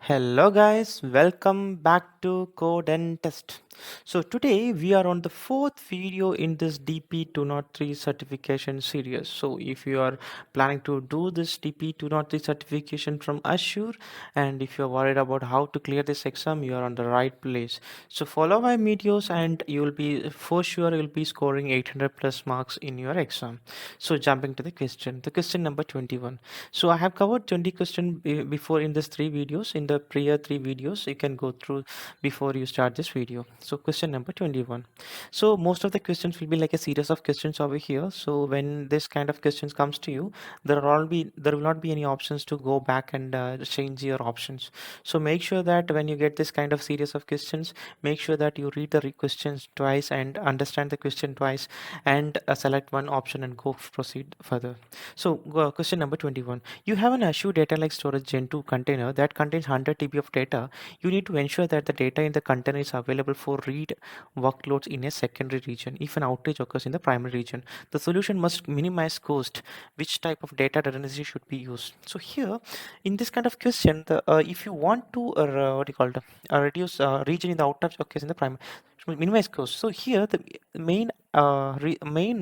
Hello guys, welcome back to Code and Test. So today we are on the fourth video in this DP 203 certification series. So if you are planning to do this DP 203 certification from Azure, and if you're worried about how to clear this exam, you are on the right place. So follow my videos and you will be for sure you'll be scoring 800 plus marks in your exam. So jumping to the question number 21. So I have covered 20 questions before in this three videos. In the prior three videos, you can go through before you start this video. So question number 21. So most of the questions will be like a series of questions over here. So when this kind of questions comes to you, there will not be any options to go back and change your options. So make sure that when you get this kind of series of questions, make sure that you read the questions twice and understand the question twice and select one option and go proceed further. So question number 21. You have an Azure Data Lake Storage Gen 2 container that contains 100 TB of data. You need to ensure that the data in the container is available for read workloads in a secondary region. If an outage occurs in the primary region, the solution must minimize cost. Which type of data redundancy should be used? So here, in this kind of question, if you want to what do you call it, reduce region in the outage occurs in the primary, minimize cost. So here the main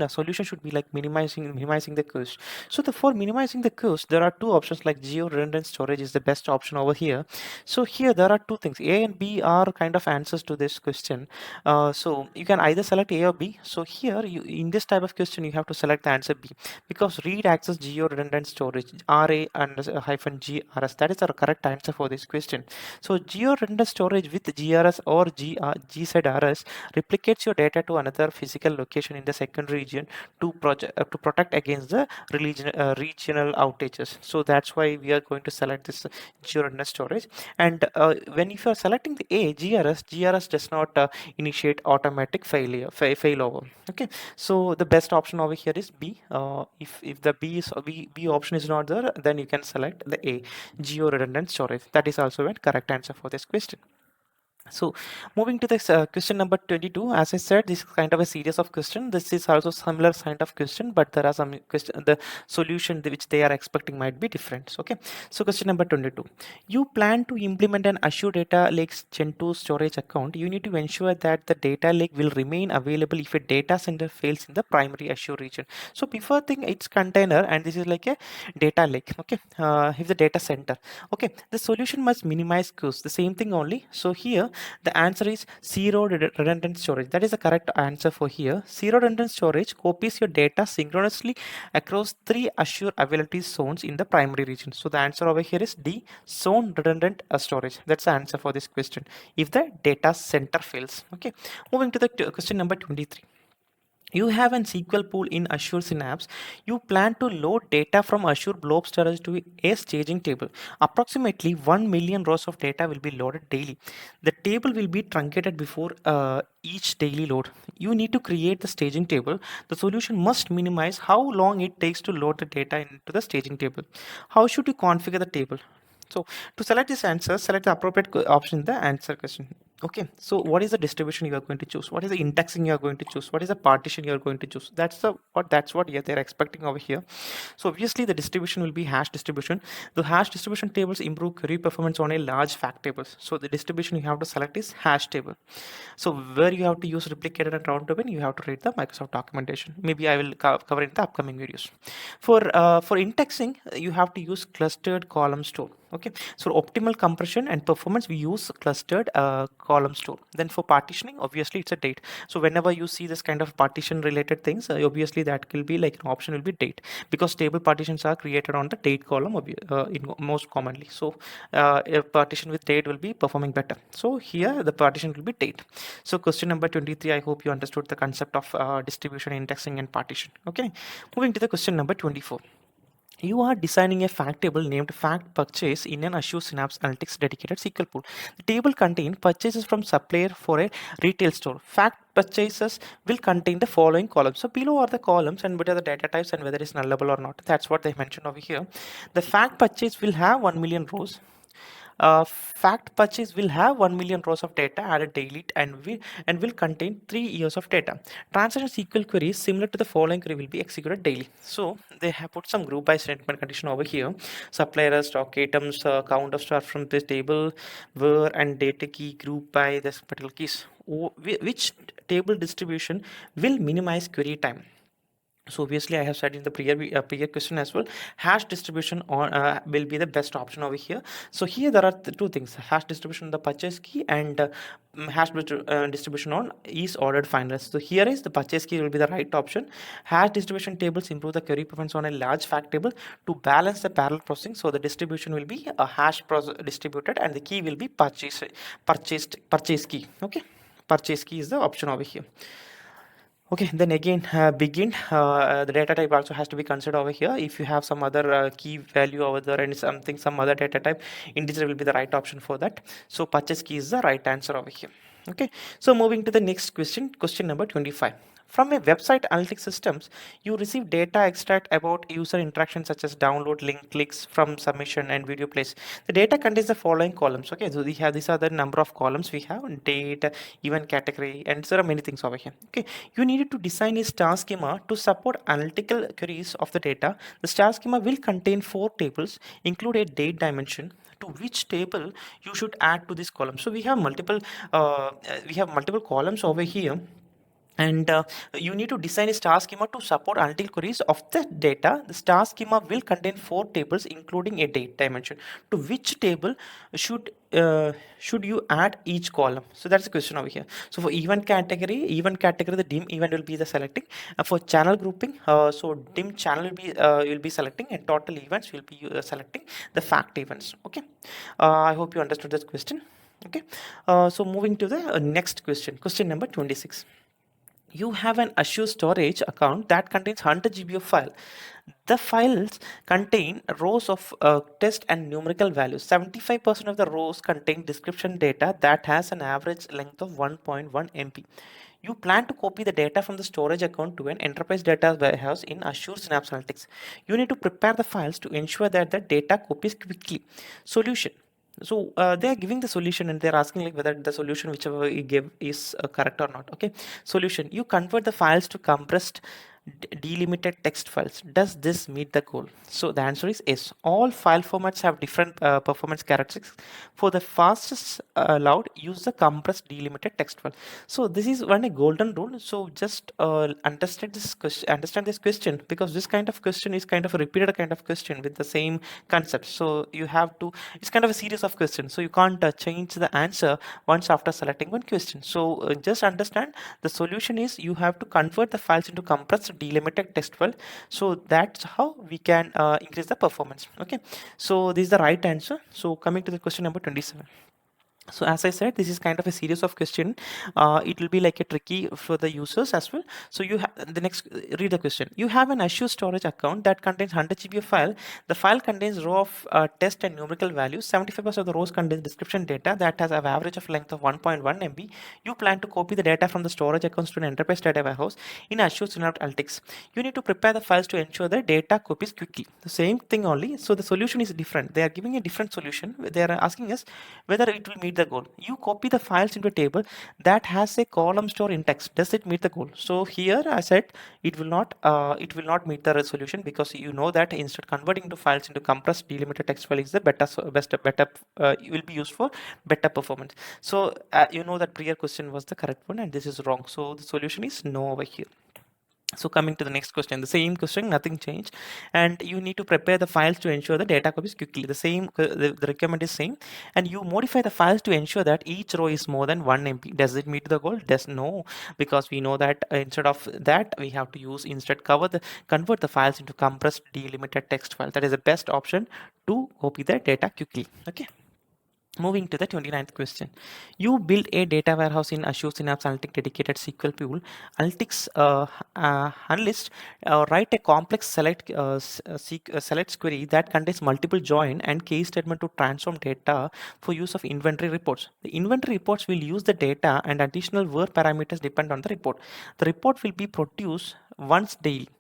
solution should be like minimizing the cost. So for minimizing the cost, there are two options, like geo redundant storage is the best option over here. So here there are two things, A and B are kind of answers to this question. So you can either select A or B. So here you, in this type of question, you have to select the answer B, because read access geo redundant storage, RA and hyphen GRS, that is the correct answer for this question. So geo redundant storage with GRS or GZRS replicates your data to another physical location in the secondary region to protect against the regional outages. So that's why we are going to select this geo redundant storage. And when if you are selecting the A, GRS does not initiate automatic failover. Okay, so the best option over here is B. If the B option is not there, then you can select the A, geo redundant storage. That is also a correct answer for this question. So moving to this question number 22, as I said, this is kind of a series of questions. This is also similar kind of question, but there are some question, the solution which they are expecting might be different. Okay, so question number 22. You plan to implement an Azure Data Lake Gen 2 storage account. You need to ensure that the data lake will remain available if a data center fails in the primary Azure region. So before thing, it's container, and this is like a data lake. Okay, if the data center. Okay, the solution must minimize cost. The same thing only. So here the answer is zero redundant storage. That is the correct answer for here. Zero redundant storage copies your data synchronously across three Azure availability zones in the primary region. So the answer over here is D, zone redundant storage. That's the answer for this question if the data center fails. Okay, moving to the question number 23. You have an SQL pool in Azure Synapse. You plan to load data from Azure Blob Storage to a staging table. Approximately 1 million rows of data will be loaded daily. The table will be truncated before each daily load. You need to create the staging table. The solution must minimize how long it takes to load the data into the staging table. How should you configure the table? So to select this answer, select the appropriate option in the answer question. Okay, so what is the distribution you are going to choose? What is the indexing you are going to choose? What is the partition you are going to choose? That's what yeah, they're expecting over here. So obviously the distribution will be hash distribution. The hash distribution tables improve query performance on a large fact tables. So the distribution you have to select is hash table. So where you have to use replicated and round robin, you have to read the Microsoft documentation. Maybe I will cover in the upcoming videos. For indexing, you have to use clustered column store. Okay, so optimal compression and performance, we use clustered column store. Then for partitioning, obviously it's a date. So whenever you see this kind of partition related things, obviously that will be like an option will be date, because table partitions are created on the date column in most commonly. So a partition with date will be performing better. So here the partition will be date. So question number 23, I hope you understood the concept of distribution, indexing and partition. Okay, moving to the question number 24. You are designing a fact table named fact purchase in an Azure Synapse Analytics dedicated SQL pool. The table contains purchases from supplier for a retail store. Fact purchases will contain the following columns. So below are the columns and what are the data types and whether it's nullable or not. That's what they mentioned over here. The fact purchase will have 1 million rows. fact purchase will have 1 million rows of data added daily and will contain 3 years of data. Transaction SQL queries similar to the following query will be executed daily. So they have put some group by statement condition over here. Supplier, stock items, count of stuff from this table, where and data key group by this particular keys. Which table distribution will minimize query time? So obviously I have said in the previous question as well, hash distribution on will be the best option over here. So here there are two things: hash distribution on the purchase key and distribution on is ordered finalists. So here is the purchase key will be the right option. Hash distribution tables improve the query performance on a large fact table to balance the parallel processing. So the distribution will be a hash distributed and the key will be purchase key. Okay, purchase key is the option over here. Okay, then again, begin. The data type also has to be considered over here. If you have some other key value over there and some other data type, integer will be the right option for that. So purchase key is the right answer over here. Okay, so moving to the next question number 25. From a website analytics systems, you receive data extract about user interaction such as download, link clicks from submission and video plays. The data contains the following columns. Okay, so these are the number of columns we have: date, event category, and there are many things over here. Okay, you needed to design a star schema to support analytical queries of the data. The star schema will contain 4 tables, include a date dimension, to which table you should add to this column. So we have multiple columns over here, and you need to design a star schema to support analytical queries of the data. The star schema will contain 4 tables, including a date dimension. To which table should you add each column? So that's the question over here. So for event category, the dim event will be the selecting. For channel grouping, so dim channel will be selecting, and total events will be selecting the fact events. Okay, I hope you understood this question. Okay, so moving to the next question number 26. You have an Azure storage account that contains 100 GB of file. The files contain rows of text and numerical values. 75% of the rows contain description data that has an average length of 1.1 MB. You plan to copy the data from the storage account to an enterprise data warehouse in Azure Synapse Analytics. You need to prepare the files to ensure that the data copies quickly. Solution. So they are giving the solution and they're asking like whether the solution whichever you give is correct or not. Okay, solution: you convert the files to compressed delimited text files. Does this meet the goal? So the answer is yes. All file formats have different performance characteristics. For the fastest allowed, use the compressed delimited text file. So this is one a golden rule. So just understand this question, because this kind of question is kind of a repeated kind of question with the same concept. So you have to, it's kind of a series of questions, so you can't change the answer once after selecting one question. So just understand the solution is you have to convert the files into compressed delimited text file. So that's how we can increase the performance. Okay, so this is the right answer. So coming to the question number 27. So as I said, this is kind of a series of question. It will be like a tricky for the users as well. So you have the next, read the question. You have an Azure storage account that contains 100 GB of file. The file contains row of text and numerical values. 75% of the rows contains description data that has an average of length of 1.1 MB. You plan to copy the data from the storage accounts to an enterprise data warehouse in Azure Synapse Analytics. You need to prepare the files to ensure the data copies quickly. The same thing only. So the solution is different. They are giving a different solution. They are asking us whether it will meet the goal. You copy the files into a table that has a column store index. Does it meet the goal? So here I said it will not meet the resolution, because you know that instead converting to files into compressed delimited text file is the better will be used for better performance. So you know that prior question was the correct one and this is wrong. So the solution is no over here. So coming to the next question, the same question, nothing changed, and you need to prepare the files to ensure the data copies quickly. The same, the requirement is same, and you modify the files to ensure that each row is more than 1 MB. Does it meet the goal? Does no, because we know that instead of that we have to use convert the files into compressed delimited text file. That is the best option to copy the data quickly. Okay. Moving to the 29th question. You build a data warehouse in Azure Synapse Analytics dedicated SQL pool. Analytics analyst write a complex select query that contains multiple join and case statement to transform data for use of inventory reports. The inventory reports will use the data and additional where parameters depend on the report. The report will be produced once daily.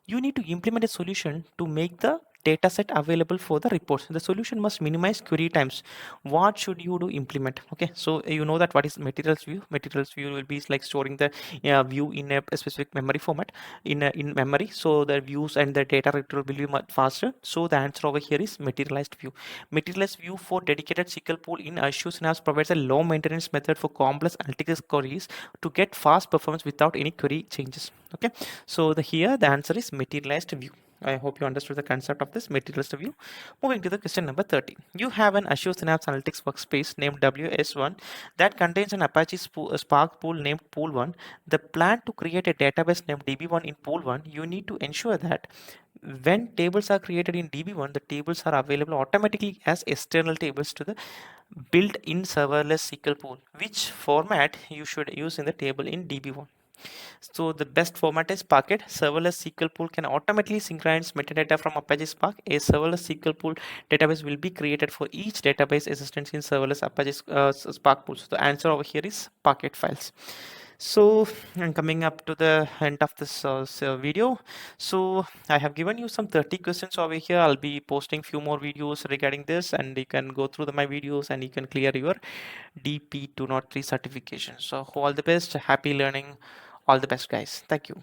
You need to implement a solution to make the data set available for the reports. The solution must minimize query times. What should you do implement? Okay, so you know that what is materials view. Materials view will be like storing the view in a specific memory format in memory, so the views and the data retrieval will be much faster. So the answer over here is materialized view. Materialized view for dedicated SQL pool in Azure Synapse provides a low maintenance method for complex analytical queries to get fast performance without any query changes. Okay, so here the answer is materialized view. I hope you understood the concept of this materialist view. Moving to the question number 30. You have an Azure Synapse Analytics workspace named WS1 that contains an Apache Spark pool named Pool1. The plan to create a database named DB1 in Pool1, you need to ensure that when tables are created in DB1, the tables are available automatically as external tables to the built-in serverless SQL pool. Which format you should use in the table in DB1? So the best format is Parquet. Serverless SQL pool can automatically synchronize metadata from Apache Spark. A serverless SQL pool database will be created for each database existence in serverless Apache Spark pool. So the answer over here is Parquet files. So I'm coming up to the end of this video. So I have given you some 30 questions over here. I'll be posting few more videos regarding this, and you can go through my videos and you can clear your DP 203 certification. So all the best, happy learning, all the best guys. Thank you.